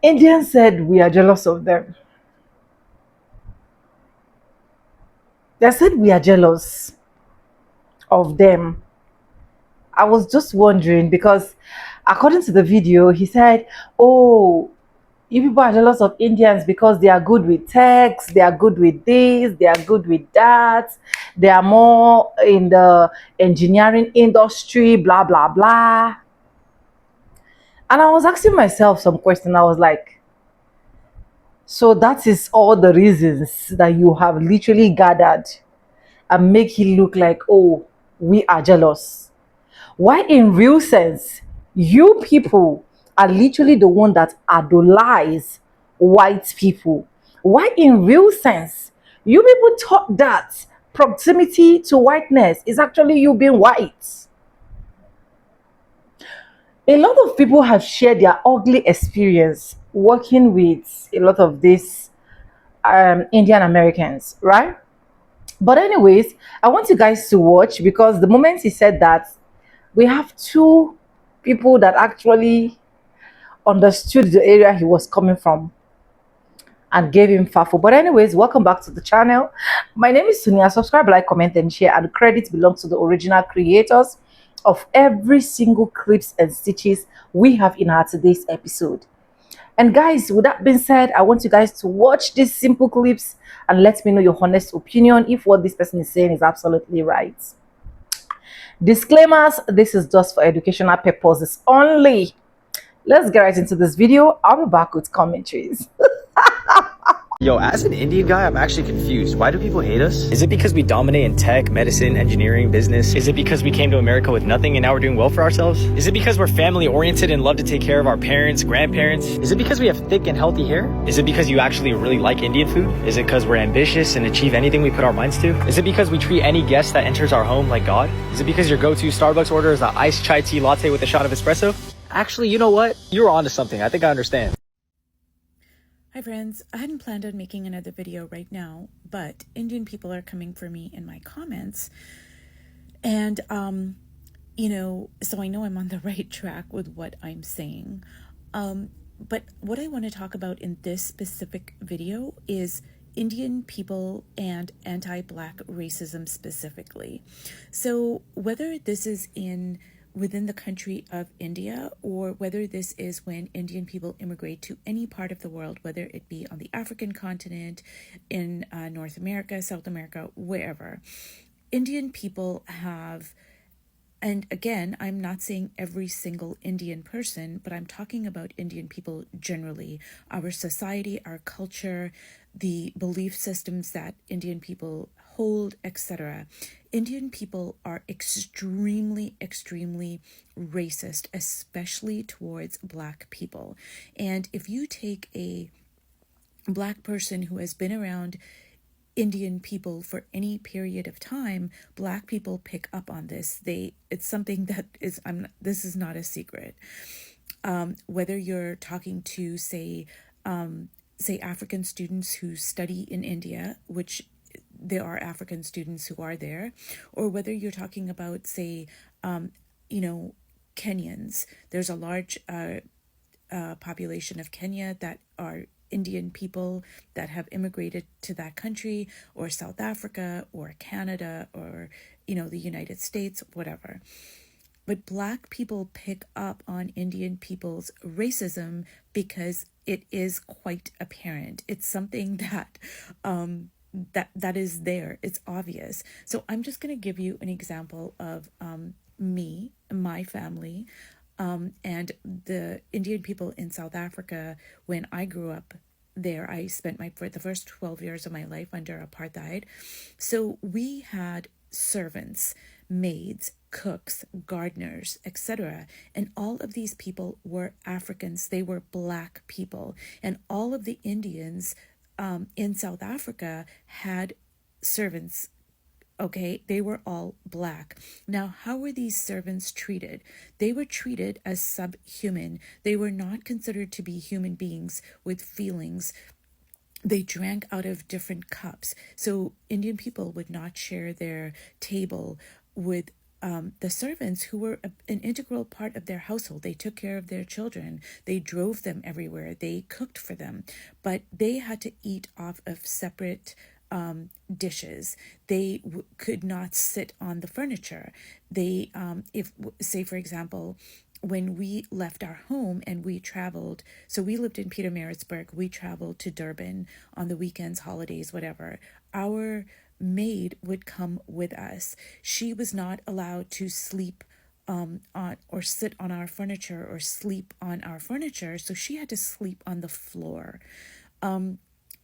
Indians said we are jealous of them. They said we are jealous of them. I was just wondering because, according to the video, he said, "Oh, you people are jealous of Indians because they are good with text, they are good with this, they are good with that, they are more in the engineering industry, blah, blah, blah." And I was asking myself some question. I was like, so that is all the reasons that you have literally gathered and make it look like, oh, we are jealous. Why, in real sense, you people are literally the one that idolize white people. Why, in real sense, you people thought that proximity to whiteness is actually you being white. A lot of people have shared their ugly experience working with a lot of these Indian Americans, right? But anyways, I want you guys to watch because the moment he said that, we have two people that actually understood the area he was coming from and gave him fafo. But anyways, welcome back to the channel. My name is Sonia. Subscribe, like, comment, and share. And credit belongs to the original creators of every single clips and stitches we have in our today's episode. And guys, with that being said, I want you guys to watch these simple clips and let me know your honest opinion if what this person is saying is absolutely right. Disclaimers, this is just for educational purposes only. Let's get right into this video. I'll be back with commentaries. Yo, as an Indian guy, I'm actually confused. Why do people hate us? Is it because we dominate in tech, medicine, engineering, business? Is it because we came to America with nothing and now we're doing well for ourselves? Is it because we're family oriented and love to take care of our parents, grandparents? Is it because we have thick and healthy hair? Is it because you actually really like Indian food? Is it because we're ambitious and achieve anything we put our minds to? Is it because we treat any guest that enters our home like God? Is it because your go-to Starbucks order is the iced chai tea latte with a shot of espresso? Actually, you know what? You're onto something. I think I understand. Hi friends, I hadn't planned on making another video right now, but Indian people are coming for me in my comments. And, so I know I'm on the right track with what I'm saying. But what I want to talk about in this specific video is Indian people and anti-Black racism specifically. So whether this is within the country of India, or whether this is when Indian people immigrate to any part of the world, whether it be on the African continent, in North America, South America, wherever, Indian people have, and again, I'm not saying every single Indian person, but I'm talking about Indian people generally, our society, our culture, the belief systems that Indian people hold, etc. Indian people are extremely, extremely racist, especially towards Black people. And if you take a Black person who has been around Indian people for any period of time, Black people pick up on this. It's something that is, this is not a secret. Whether you're talking to, say African students who study in India, which there are African students who are there, or whether you're talking about, say, Kenyans. There's a large population of Kenya that are Indian people that have immigrated to that country, or South Africa, or Canada, or, the United States, whatever. But Black people pick up on Indian people's racism because it is quite apparent. It's something that that is there. It's obvious. So I'm just going to give you an example of me, my family, and the Indian people in South Africa. When I grew up there, I spent the first 12 years of my life under apartheid. So we had servants, maids, cooks, gardeners, etc. And all of these people were Africans. They were Black people. And all of the Indians in South Africa had servants, Okay, they were all black. Now, how were these servants treated? They were treated as subhuman. They were not considered to be human beings with feelings. They drank out of different cups. So Indian people would not share their table with the servants who were an integral part of their household. They took care of their children. They drove them everywhere. They cooked for them. But they had to eat off of separate dishes. They could not sit on the furniture. They, if, say, for example, when we left our home and we traveled, so we lived in Peter Maritzburg, we traveled to Durban on the weekends, holidays, whatever. Our maid would come with us. She was not allowed to sleep on or sit on our furniture or sleep on our furniture, so she had to sleep on the floor.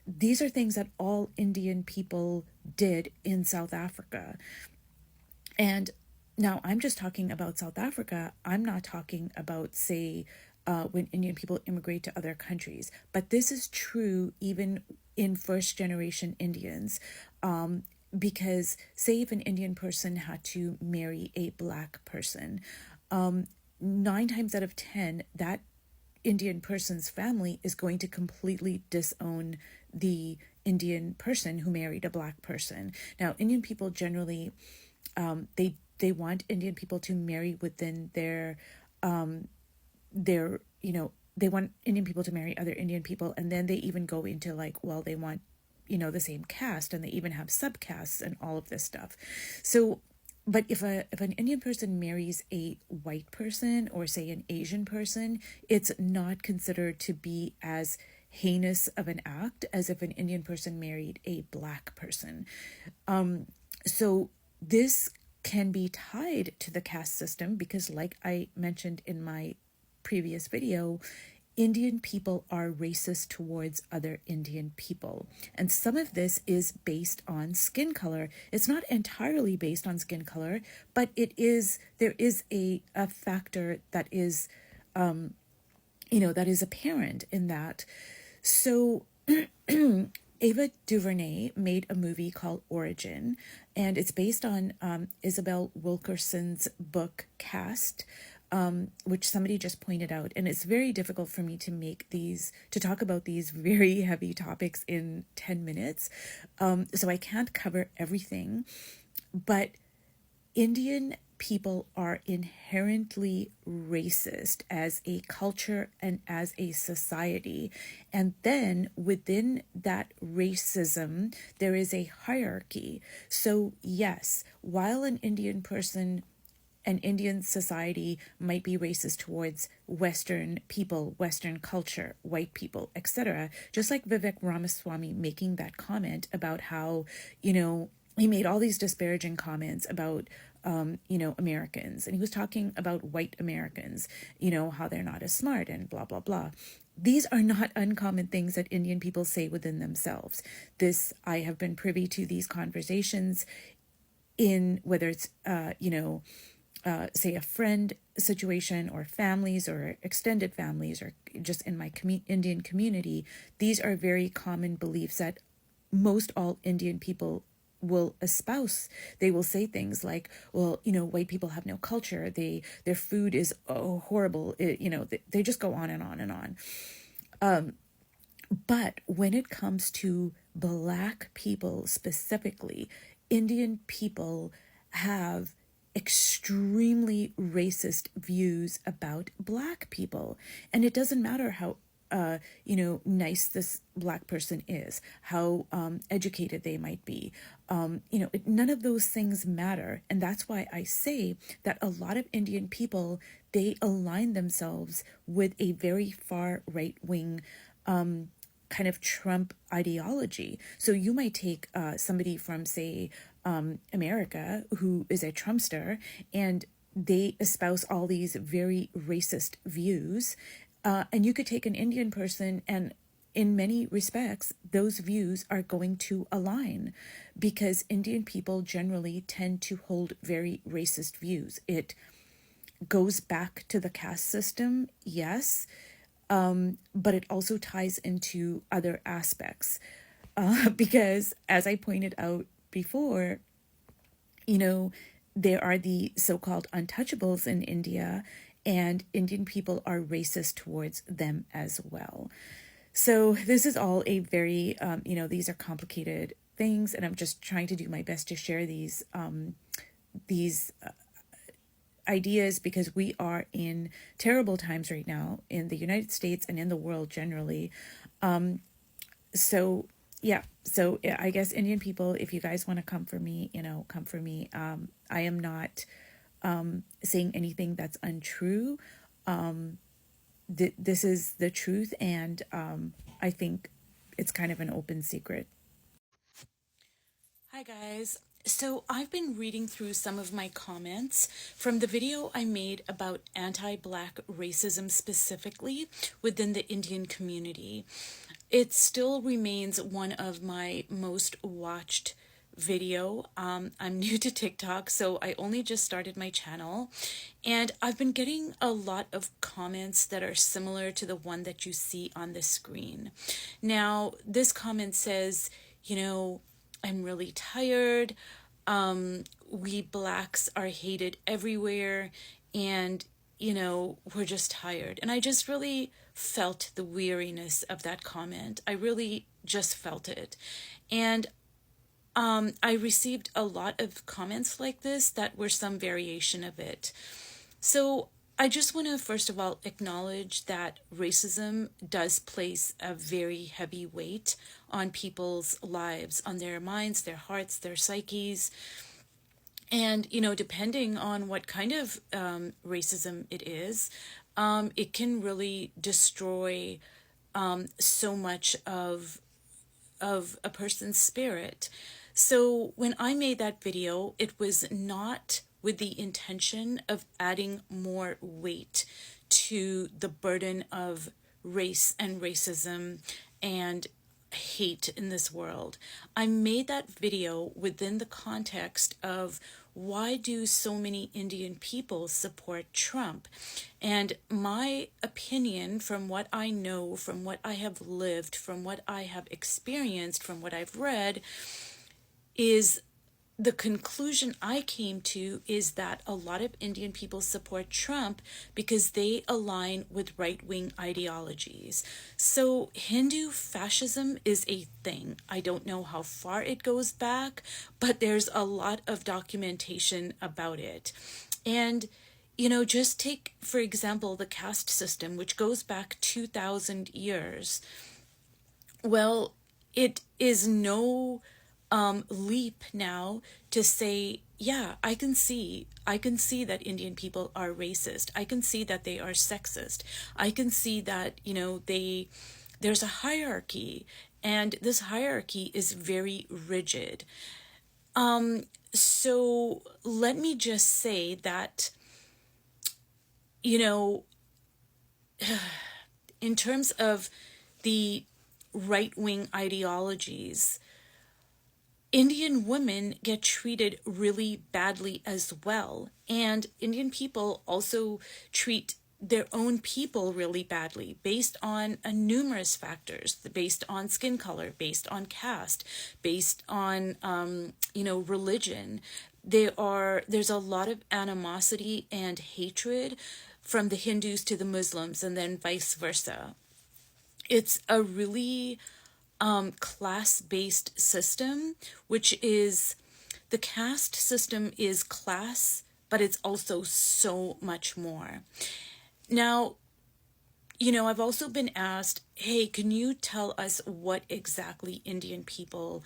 These are things that all Indian people did in South Africa. And now I'm just talking about South Africa. I'm not talking about, say, when Indian people immigrate to other countries. But this is true even in first generation Indians. Because, say, if an Indian person had to marry a black person, 9 times out of 10, that Indian person's family is going to completely disown the Indian person who married a black person. Now, Indian people generally, they want Indian people to marry within their, they want Indian people to marry other Indian people, and then they even go into like, well, they want, the same caste, and they even have subcastes and all of this stuff. So, but if an Indian person marries a white person or say an Asian person, it's not considered to be as heinous of an act as if an Indian person married a black person. So this can be tied to the caste system because, like I mentioned in my previous video, Indian people are racist towards other Indian people. And some of this is based on skin color. It's not entirely based on skin color, but there is a factor that is, that is apparent in that. So Ava DuVernay made a movie called Origin, and it's based on Isabel Wilkerson's book Caste, which somebody just pointed out. And it's very difficult for me to talk about these very heavy topics in 10 minutes. So I can't cover everything, but Indian people are inherently racist as a culture and as a society. And then within that racism, there is a hierarchy. So yes, while an Indian society might be racist towards Western people, Western culture, white people, etc. Just like Vivek Ramaswamy making that comment about how, he made all these disparaging comments about, Americans. And he was talking about white Americans, how they're not as smart and blah, blah, blah. These are not uncommon things that Indian people say within themselves. I have been privy to these conversations in whether it's, say a friend situation or families or extended families or just in my Indian community. These are very common beliefs that most all Indian people will espouse. They will say things like, well, white people have no culture. Their food is horrible. They just go on and on and on. But when it comes to black people specifically, Indian people have extremely racist views about black people. And it doesn't matter how nice this black person is, how educated they might be. None of those things matter. And that's why I say that a lot of Indian people, they align themselves with a very far right-wing kind of Trump ideology. So you might take somebody from, say, America who is a Trumpster, and they espouse all these very racist views. And you could take an Indian person, and in many respects, those views are going to align because Indian people generally tend to hold very racist views. It goes back to the caste system, yes, but it also ties into other aspects because, as I pointed out before, you know, there are the so-called untouchables in India, and Indian people are racist towards them as well. So this is all a very, these are complicated things, and I'm just trying to do my best to share these ideas, because we are in terrible times right now in the United States and in the world generally. So yeah, so I guess Indian people, if you guys want to come for me, come for me. I am not saying anything that's untrue. This is the truth, and I think it's kind of an open secret. Hi guys. So I've been reading through some of my comments from the video I made about anti-Black racism specifically within the Indian community. It still remains one of my most watched video. I'm new to TikTok, so I only just started my channel, and I've been getting a lot of comments that are similar to the one that you see on the screen. Now, this comment says, I'm really tired. We Blacks are hated everywhere, and we're just tired. And I just really felt the weariness of that comment. I really just felt it. And I received a lot of comments like this that were some variation of it. So I just want to first of all acknowledge that racism does place a very heavy weight on people's lives, on their minds, their hearts, their psyches. And, depending on what kind of racism it is, it can really destroy so much of a person's spirit. So when I made that video, it was not with the intention of adding more weight to the burden of race and racism and hate in this world. I made that video within the context of why do so many Indian people support Trump? And my opinion, from what I know, from what I have lived, from what I have experienced, from what I've read, is the conclusion I came to is that a lot of Indian people support Trump because they align with right-wing ideologies. So Hindu fascism is a thing. I don't know how far it goes back, but there's a lot of documentation about it. And just take, for example, the caste system, which goes back 2,000 years. Well, it is no leap now to say, yeah, I can see that Indian people are racist. I can see that they are sexist. I can see that, there's a hierarchy, and this hierarchy is very rigid. So let me just say that, in terms of the right-wing ideologies, Indian women get treated really badly as well. And Indian people also treat their own people really badly based on numerous factors, based on skin color, based on caste, based on, religion. There's a lot of animosity and hatred from the Hindus to the Muslims, and then vice versa. It's a really class-based system, which is, the caste system is class, but it's also so much more. Now, I've also been asked, hey, can you tell us what exactly Indian people,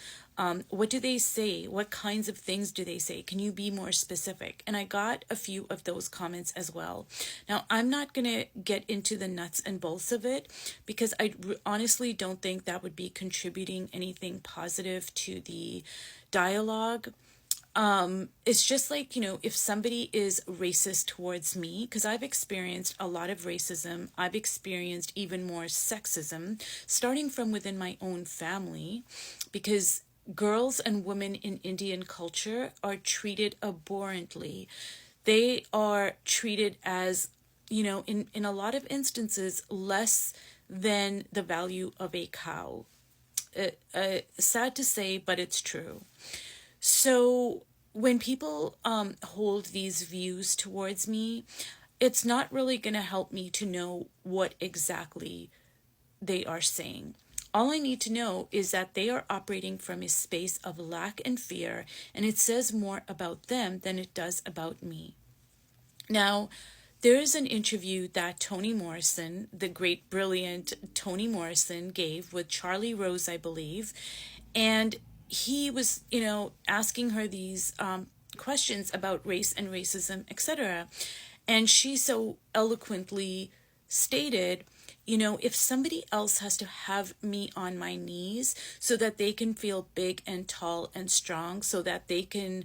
what do they say? What kinds of things do they say? Can you be more specific? And I got a few of those comments as well. Now, I'm not going to get into the nuts and bolts of it because I honestly don't think that would be contributing anything positive to the dialogue. It's just like, if somebody is racist towards me, because I've experienced a lot of racism, I've experienced even more sexism, starting from within my own family, because girls and women in Indian culture are treated abhorrently. They are treated as, in a lot of instances, less than the value of a cow. Sad to say, but it's true. So when people hold these views towards me, it's not really going to help me to know what exactly they are saying. All I need to know is that they are operating from a space of lack and fear, and it says more about them than it does about me. Now, there is an interview that Toni Morrison, the great, brilliant Toni Morrison, gave with Charlie Rose, I believe. And he was, asking her these questions about race and racism, etc. And she so eloquently stated, if somebody else has to have me on my knees so that they can feel big and tall and strong, so that they can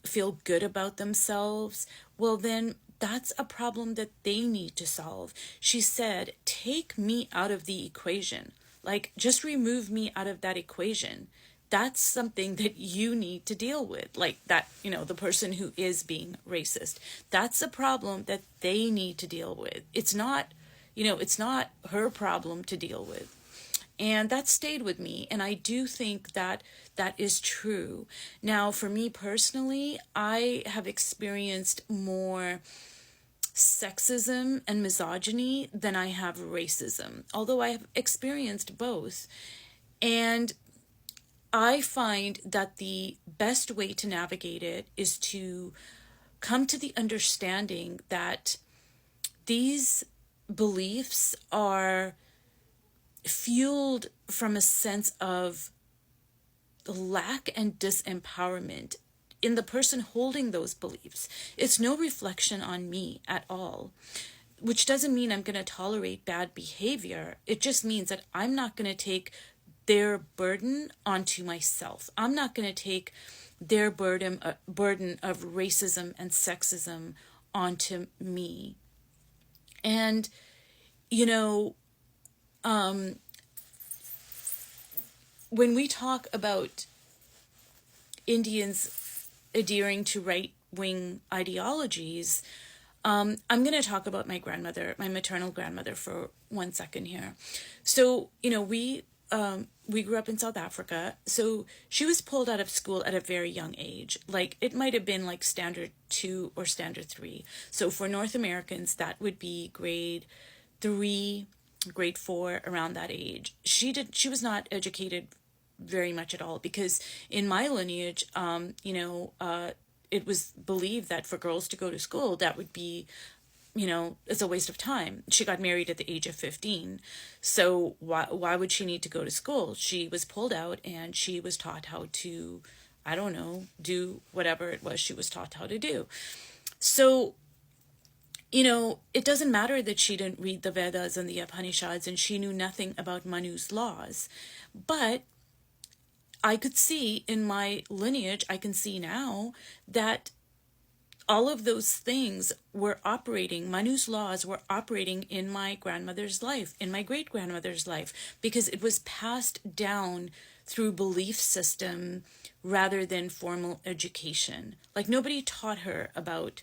feel good about themselves, well, then that's a problem that they need to solve. She said, take me out of the equation. Like, just remove me out of that equation. That's something that you need to deal with. Like that, the person who is being racist. That's a problem that they need to deal with. It's not her problem to deal with. And that stayed with me. And I do think that that is true. Now, for me personally, I have experienced more sexism and misogyny than I have racism, although I have experienced both. And I find that the best way to navigate it is to come to the understanding that these beliefs are fueled from a sense of lack and disempowerment in the person holding those beliefs. It's no reflection on me at all, which doesn't mean I'm going to tolerate bad behavior. It just means that I'm not going to take their burden onto myself. I'm not going to take their burden of racism and sexism onto me. And, when we talk about Indians adhering to right-wing ideologies, I'm going to talk about my grandmother, my maternal grandmother, for 1 second here. So, we grew up in South Africa, so she was pulled out of school at a very young age. Like, it might have been like standard 2 or standard 3. So for North Americans, that would be grade 3, grade 4, around that age. She was not educated very much at all, because in my lineage, it was believed that for girls to go to school, that would be, it's a waste of time. She got married at the age of 15. So why would she need to go to school? She was pulled out and she was taught how to, I don't know, do whatever it was she was taught how to do. So, it doesn't matter that she didn't read the Vedas and the Upanishads and she knew nothing about Manu's laws. But I could see in my lineage, I can see now that all of those things were operating, Manu's laws were operating in my grandmother's life, in my great-grandmother's life, because it was passed down through belief system rather than formal education. Like, nobody taught her about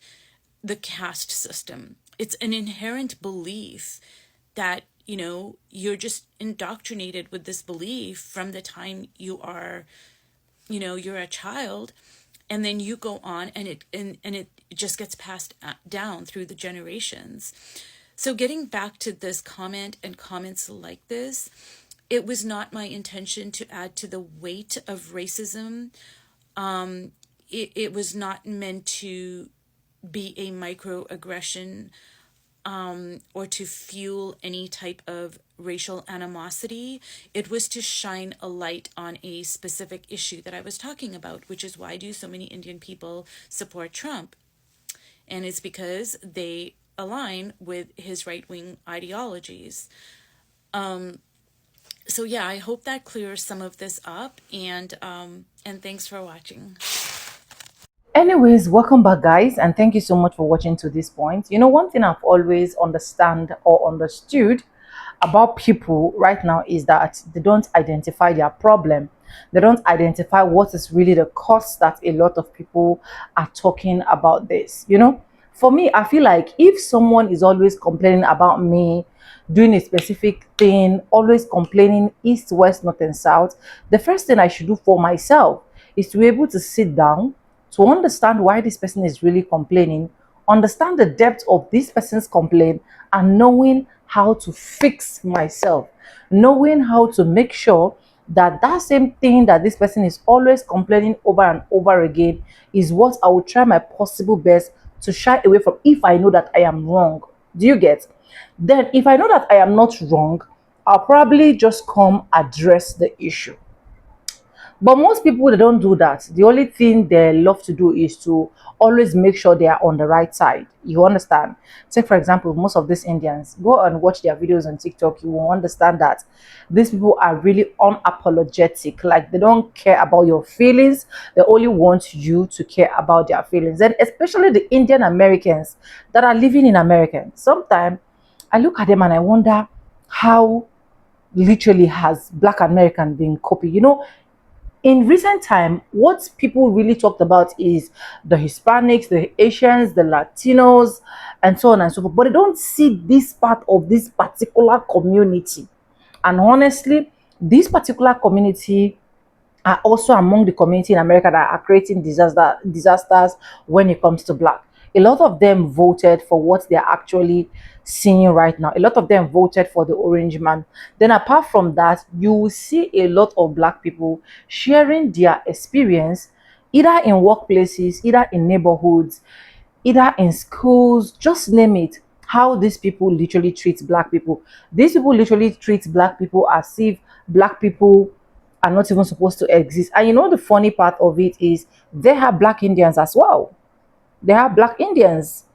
the caste system. It's an inherent belief that, you're just indoctrinated with this belief from the time you are, you're a child. And then you go on and it just gets passed down through the generations. So getting back to this comment and comments like this, it was not my intention to add to the weight of racism. It was not meant to be a microaggression or to fuel any type of racial animosity. It was to shine a light on a specific issue that I was talking about, which is, why do so many Indian people support Trump? And it's because they align with his right-wing ideologies. So yeah, I hope that clears some of this up, and thanks for watching. Anyways, welcome back, guys, and thank you so much for watching to this point. One thing I've always understood about people right now is that they don't identify their problem. They don't identify what is really the cause that a lot of people are talking about this. For me, I feel like if someone is always complaining about me doing a specific thing, always complaining east, west, north, and south, the first thing I should do for myself is to be able to sit down, to understand why this person is really complaining, understand the depth of this person's complaint, and knowing how to fix myself, knowing how to make sure that that same thing that this person is always complaining over and over again is what I will try my possible best to shy away from if I know that I am wrong. Do you get? Then, if I know that I am not wrong, I'll probably just come address the issue. But most people, they don't do that. The only thing they love to do is to always make sure they are on the right side. You understand? Take for example, most of these Indians, go and watch their videos on TikTok. You will understand that these people are really unapologetic. Like, they don't care about your feelings. They only want you to care about their feelings. And especially the Indian Americans that are living in America. Sometimes I look at them and I wonder how literally has Black American been copied. In recent time, what people really talked about is the Hispanics, the Asians, the Latinos, and so on and so forth. But they don't see this part of this particular community. And honestly, this particular community are also among the community in America that are creating disasters when it comes to Black. A lot of them voted for what they're actually seeing right now. A lot of them voted for the orange man. Then, apart from that, you will see a lot of Black people sharing their experience either in workplaces, either in neighborhoods, either in schools, just name it, how these people literally treat Black people. These people literally treat Black people as if Black people are not even supposed to exist. And the funny part of it is they have Black Indians as well. They have Black Indians.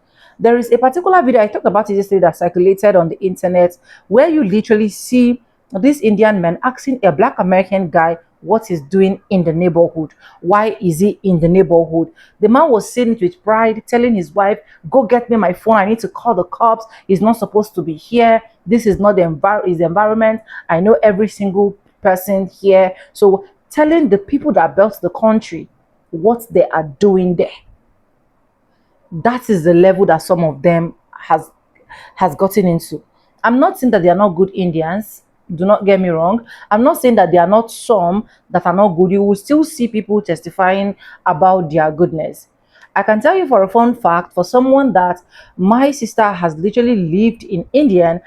There is a particular video I talked about it yesterday that circulated on the internet where you literally see this Indian man asking a Black American guy what he's doing in the neighborhood. Why is he in the neighborhood? The man was saying it with pride, telling his wife, "Go get me my phone. I need to call the cops. He's not supposed to be here. This is not his environment. I know every single person here." So telling the people that built the country what they are doing there. That is the level that some of them has gotten into. I'm not saying that they are not good Indians. Do not get me wrong. I'm not saying that there are not some that are not good. You will still see people testifying about their goodness. I can tell you for a fun fact, for someone that my sister has literally lived in India,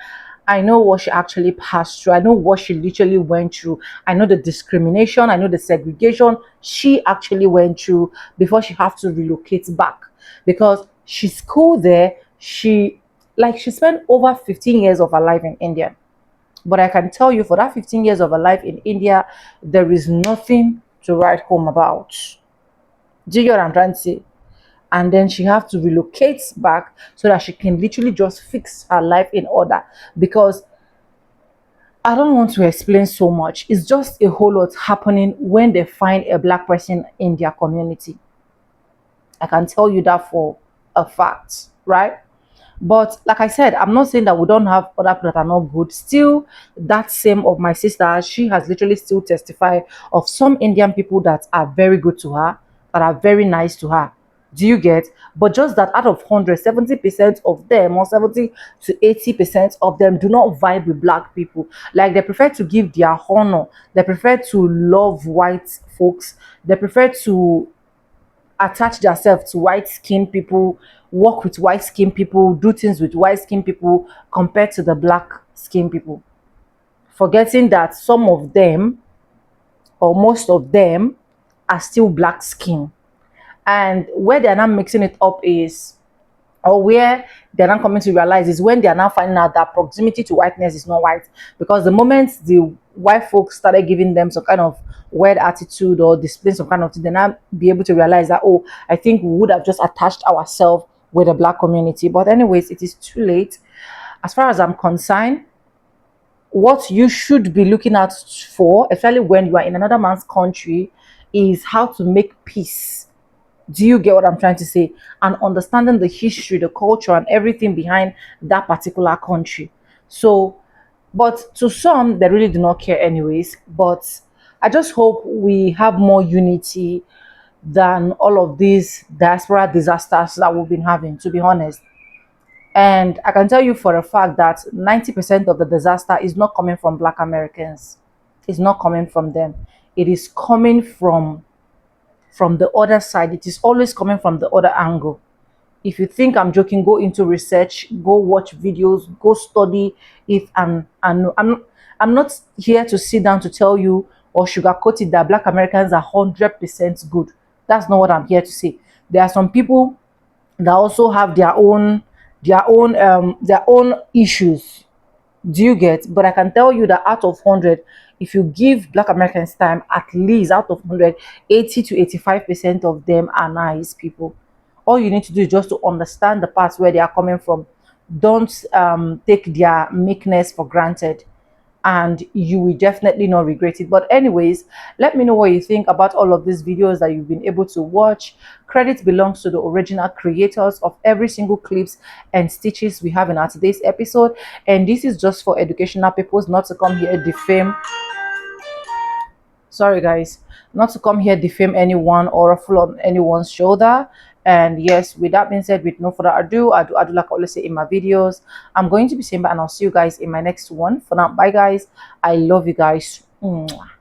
I know what she actually passed through. I know what she literally went through. I know the discrimination. I know the segregation she actually went through before she had to relocate back. Because she's schooled there, she spent over 15 years of her life in India. But I can tell you, for that 15 years of her life in India, there is nothing to write home about. Do you get what I'm trying to say? And then she have to relocate back so that she can literally just fix her life in order. Because I don't want to explain so much. It's just a whole lot happening when they find a Black person in their community. I can tell you that for a fact, right? But like I said, I'm not saying that we don't have other people that are not good. Still, that same of my sister, she has literally still testified of some Indian people that are very good to her, that are very nice to her. Do you get? But just that out of 100, 70% of them, or 70 to 80% of them, do not vibe with Black people. Like, they prefer to give their honor, they prefer to love white folks, they prefer to attach themselves to white skinned people, work with white skinned people, do things with white skinned people compared to the Black skinned people. Forgetting that some of them, or most of them, are still Black skin. And where they're not mixing it up is, or where they're not coming to realize, is when they're now finding out that proximity to whiteness is not white. Because the moment the white folks started giving them some kind of weird attitude or displaying some kind of thing, they now be able to realize that, oh, I think we would have just attached ourselves with the Black community. But anyways, it is too late. As far as I'm concerned, what you should be looking out for, especially when you are in another man's country, is how to make peace. Do you get what I'm trying to say? And understanding the history, the culture, and everything behind that particular country. So, but to some, they really do not care, anyways. But I just hope we have more unity than all of these diaspora disasters that we've been having, to be honest. And I can tell you for a fact that 90% of the disaster is not coming from Black Americans. It's not coming from them. It is coming from from the other side. It is always coming from the other angle. If you think I'm joking, go into research, go watch videos, go study it. And I'm not here to sit down to tell you or sugarcoat it that Black Americans are 100% good. That's not what I'm here to say. There are some people that also have their own issues. Do you get? But I can tell you that out of 100, if you give Black Americans time, at least out of 100, 80 to 85% of them are nice people. All you need to do is just to understand the parts where they are coming from. Don't take their meekness for granted, and you will definitely not regret it. But anyways, let me know what you think about all of these videos that you've been able to watch. Credit belongs to the original creators of every single clips and stitches we have in our today's episode, and this is just for educational purpose, not to come here defame, sorry guys, not to come here defame anyone or ruffle on anyone's shoulder. And yes, with that being said, with no further ado, I do like I always say in my videos, I'm going to be saying bye, and I'll see you guys in my next one. For now, bye guys, I love you guys. Mwah.